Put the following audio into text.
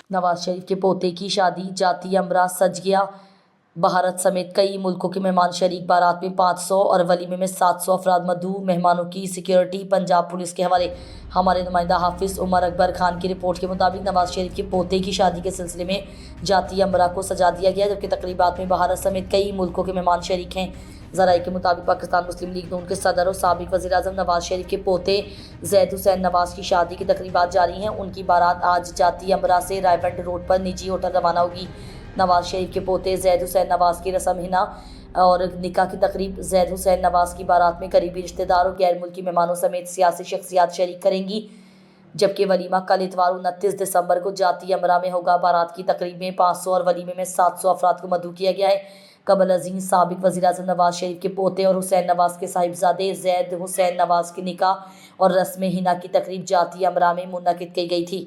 نواز شریف کے پوتے کی شادی جاتی امرا سج گیا۔ بھارت سمیت کئی ملکوں کے مہمان شریک، بارات میں 500 اور ولیمے میں 700 افراد مدعو، مہمانوں کی سیکیورٹی پنجاب پولیس کے حوالے۔ ہمارے نمائندہ حافظ عمر اکبر خان کی رپورٹ کے مطابق نواز شریف کے پوتے کی شادی کے سلسلے میں جاتی امرا کو سجا دیا گیا، جبکہ تقریبات میں بھارت سمیت کئی ملکوں کے مہمان شریک ہیں۔ ذرائع کے مطابق پاکستان مسلم لیگ نون کے صدر اور سابق وزیر اعظم نواز شریف کے پوتے زید حسین نواز کی شادی کی تقریبات جاری ہیں۔ ان کی بارات آج جاتی امرا سے رائے بنٹ روڈ پر نجی ہوٹل روانہ ہوگی۔ نواز شریف کے پوتے زید حسین نواز کی رسم حنا اور نکاح کی تقریب زید حسین نواز کی بارات میں قریبی رشتہ دار اور غیر ملکی مہمانوں سمیت سیاسی شخصیات شریک کریں گی، جبکہ ولیمہ کل اتوار 29 دسمبر کو جاتی امرا میں ہوگا۔ بارات کی تقریب میں 500 اور ولیمے میں 700 افراد کو مدعو کیا گیا ہے۔ قبل ازیں سابق وزیر اعظم نواز شریف کے پوتے اور حسین نواز کے صاحبزادے زید حسین نواز کے نکاح اور رسم حنا کی تقریب جاتی امرا میں منعقد کی گئی تھی۔